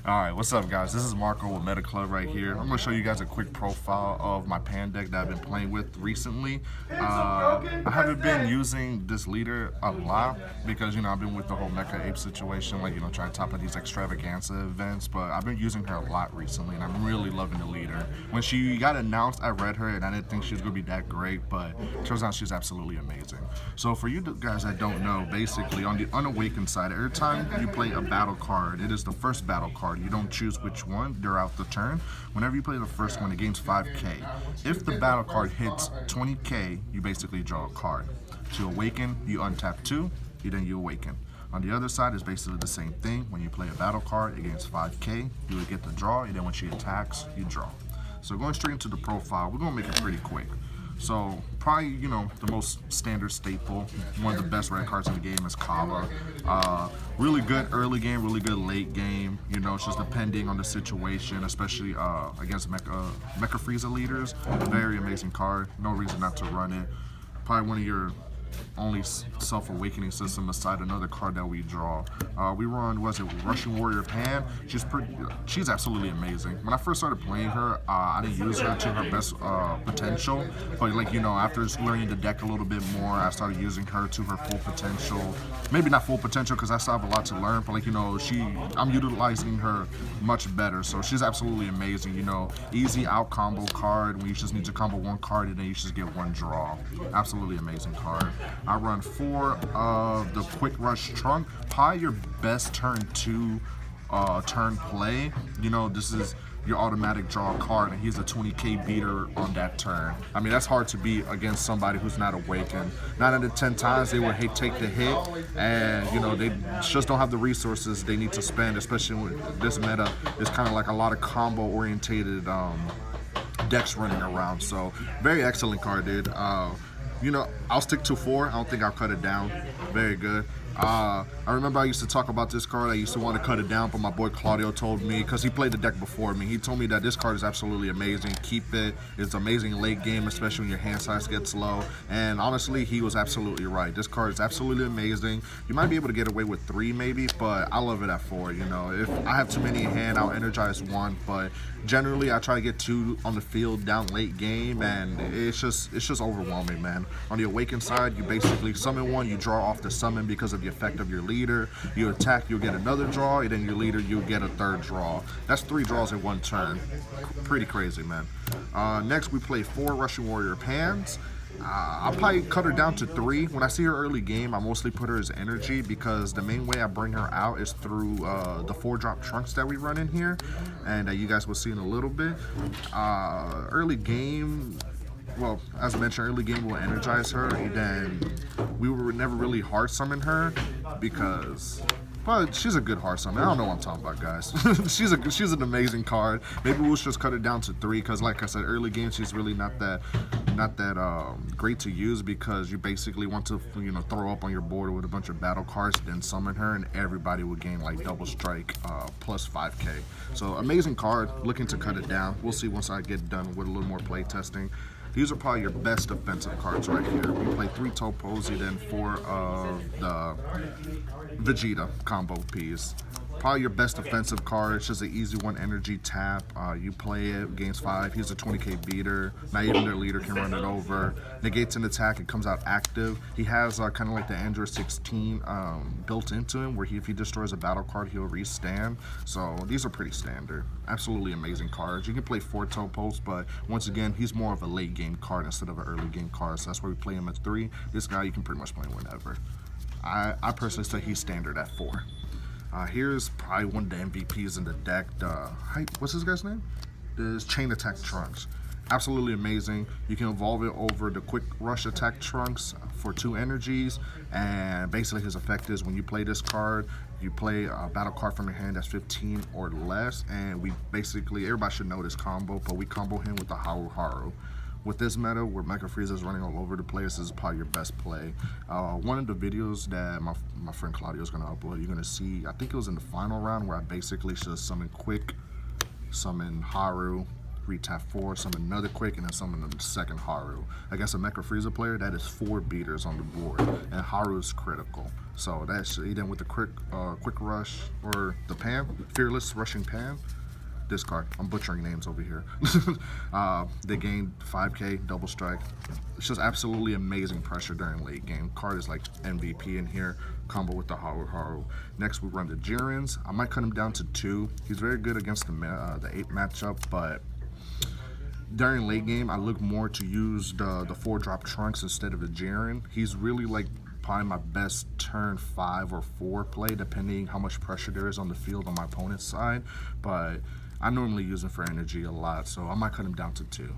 Alright, what's up guys? This is Marco with Meta Club right here. I'm going to show you guys a quick profile of my pan deck that I've been playing with recently. I haven't been using this leader a lot because, I've been with the whole Mecha Ape situation, like, trying to top up these extravaganza events, but I've been using her a lot recently and I'm really loving the leader. When she got announced, I read her and I didn't think she was going to be that great, but it turns out she's absolutely amazing. So for you guys that don't know, basically on the Unawakened side, every time you play a battle card, it is the first battle card. You don't choose which one throughout the turn. Whenever you play the first one, it gains 5k. If the battle card hits 20k, you basically draw a card. To awaken, you untap 2, then you awaken. On the other side is basically the same thing. When you play a battle card, it gains 5k, you would get the draw, and then when she attacks, you draw. So going straight into the profile, we're gonna make it pretty quick. So probably, the most standard staple, one of the best red cards in the game is Kava. Really good early game, really good late game. It's just depending on the situation, especially against Mecha Frieza leaders. Very amazing card. No reason not to run it. Probably one of your only self-awakening system aside another card that we draw. We run, Russian Warrior Pan. She's absolutely amazing. When I first started playing her, I didn't use her to her best potential, but after learning the deck a little bit more, I started using her to her full potential. Maybe not full potential because I still have a lot to learn, but I'm utilizing her much better. So she's absolutely amazing. Easy out combo card when you just need to combo one card and then you just get one draw. Absolutely amazing card. I run 4 of the Quick Rush Trunk. Probably your best turn 2 turn play. This is your automatic draw card, and he's a 20k beater on that turn. I mean, that's hard to beat against somebody who's not awakened. 9 out of 10 times they will take the hit, and they just don't have the resources they need to spend, especially with this meta. It's kind of like a lot of combo orientated decks running around. So very excellent card, dude. I'll stick to 4. I don't think I'll cut it down. Very good. I remember I used to talk about this card. I used to want to cut it down, but my boy Claudio told me, because he played the deck before me, he told me that this card is absolutely amazing. Keep it. It's amazing late game, especially when your hand size gets low. And honestly, he was absolutely right. This card is absolutely amazing. You might be able to get away with 3 maybe, but I love it at 4. If I have too many in hand, I'll energize 1, but generally I try to get 2 on the field down late game, and it's just overwhelming, man. On the Awakened side, you basically summon 1, you draw off the summon because of the effect of your leader. You attack, you'll get another draw, and then your leader, you'll get a 3rd draw. That's 3 draws in 1 turn. Pretty crazy, man. Next, we play 4 Russian Warrior Pans. I'll probably cut her down to 3. When I see her early game, I mostly put her as energy because the main way I bring her out is through the 4-drop trunks that we run in here, and you guys will see in a little bit. Early game, well, as I mentioned, early game will energize her, and then we would never really hard summon her because, well, she's a good hard summon. I don't know what I'm talking about, guys. she's an amazing card. Maybe we'll just cut it down to 3 because, like I said, early game she's really not that great to use because you basically want to throw up on your board with a bunch of battle cards, then summon her, and everybody will gain like double strike plus 5k. So amazing card. Looking to cut it down. We'll see once I get done with a little more play testing. These are probably your best defensive cards right here. We play 3 Topozi, then 4 of the Vegeta combo piece. Probably your best defensive card. It's just an easy 1 energy tap. You play it, gains 5. He's a 20k beater. Not even their leader can run it over. Negates an attack, it comes out active. He has kind of like the Android 16 built into him, where if he destroys a battle card, he'll restand. So these are pretty standard. Absolutely amazing cards. You can play 4 Topos, but once again, he's more of a late game card instead of an early game card. So that's why we play him at 3. This guy you can pretty much play whenever. I personally say he's standard at 4. Here's probably one of the MVPs in the deck. What's this guy's name? This Chain Attack Trunks. Absolutely amazing. You can evolve it over the Quick Rush Attack Trunks for 2 energies, and basically his effect is when you play this card, you play a battle card from your hand that's 15 or less, and everybody should know this combo, but we combo him with the Haru Haru. With this meta, where Mecha Frieza is running all over the place, this is probably your best play. One of the videos that my friend Claudio is going to upload, you're going to see, I think it was in the final round, where I basically just summon Quick, summon Haru, retap 4, summon another quick, and then summon the second Haru. Against a Mecha Frieza player, that is 4 beaters on the board, and Haru is critical. So that's even with the quick rush or the Pan, fearless rushing Pan. Discard. I'm butchering names over here. They gain 5k, double strike. It's just absolutely amazing pressure during late game. Card is like MVP in here. Combo with the Haru. Next we run the Jirens. I might cut him down to 2. He's very good against the 8 matchup, but during late game I look more to use the 4-drop Trunks instead of the Jiren. He's really like probably my best turn 5 or 4 play, depending how much pressure there is on the field on my opponent's side. But I normally use him for energy a lot, so I might cut him down to 2.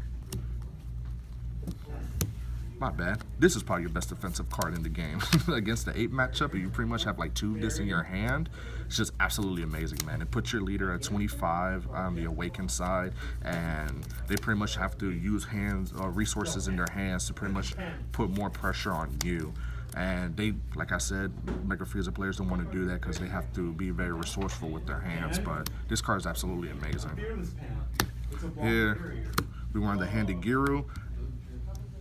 Not bad. This is probably your best defensive card in the game. Against the 8 matchup, you pretty much have like 2 of this in your hand. It's just absolutely amazing, man. It puts your leader at 25 on the Awakened side, and they pretty much have to use resources in their hands to pretty much put more pressure on you. And they, like I said, Mecha Frieza players don't want to do that because they have to be very resourceful with their hands. But this card is absolutely amazing. Here, we run the Handed Giru.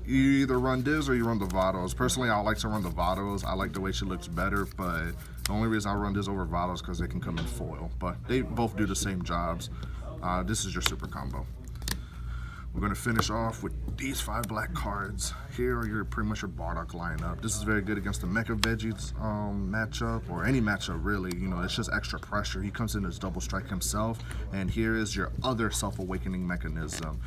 You either run Diz or you run the Vados. Personally, I like to run the Vados. I like the way she looks better, but the only reason I run Diz over Vados is because they can come in foil. But they both do the same jobs. This is your super combo. We're going to finish off with these 5 black cards. Here are pretty much your Bardock lineup. This is very good against the Mecha Veggies matchup, or any matchup really. You know, it's just extra pressure. He comes in as double strike himself, and here is your other self-awakening mechanism.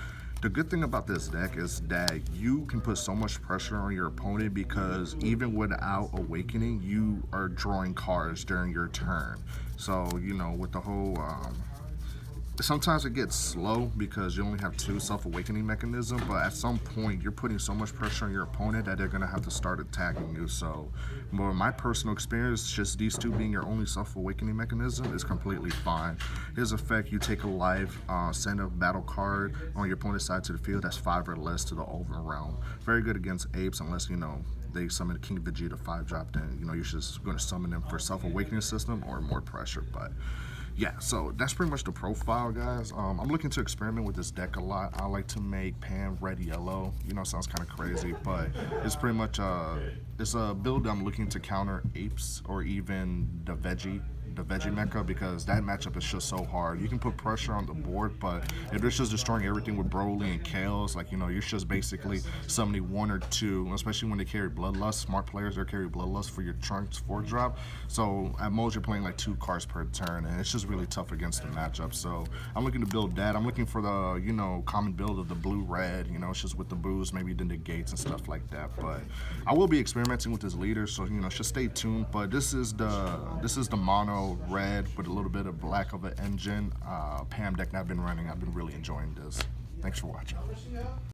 The good thing about this deck is that you can put so much pressure on your opponent because even without awakening, you are drawing cards during your turn. So, you know, with the whole sometimes it gets slow because you only have 2 self-awakening mechanisms, but at some point you're putting so much pressure on your opponent that they're going to have to start attacking you. So my personal experience, just these 2 being your only self-awakening mechanism is completely fine. His effect, you take a life, send a battle card on your opponent's side to the field that's 5 or less to the open realm. Very good against apes unless, you know, they summon King Vegeta 5-drop, then, you know, you're just going to summon them for self-awakening system or more pressure. But yeah, so that's pretty much the profile, guys. I'm looking to experiment with this deck a lot. I like to make Pan red yellow. You know, sounds kind of crazy, but it's pretty much it's a build I'm looking to counter apes or even the veggie mecha, because that matchup is just so hard. You can put pressure on the board, but if it's just destroying everything with Broly and Kales, like, you know, you're just basically summoning 1 or 2, especially when they carry Bloodlust. Smart players, they carry Bloodlust for your Trunks 4-drop. So at most you're playing like 2 cards per turn, and it's just really tough against the matchup. So I'm looking to build that. I'm looking for the, you know, common build of the blue-red, you know, it's just with the boost, maybe the negates and stuff like that. But I will be experimenting with this leader, so, you know, just stay tuned. But this is the mono red with a little bit of black of an engine Pam deck that I've been running. I've been really enjoying this. Thanks for watching.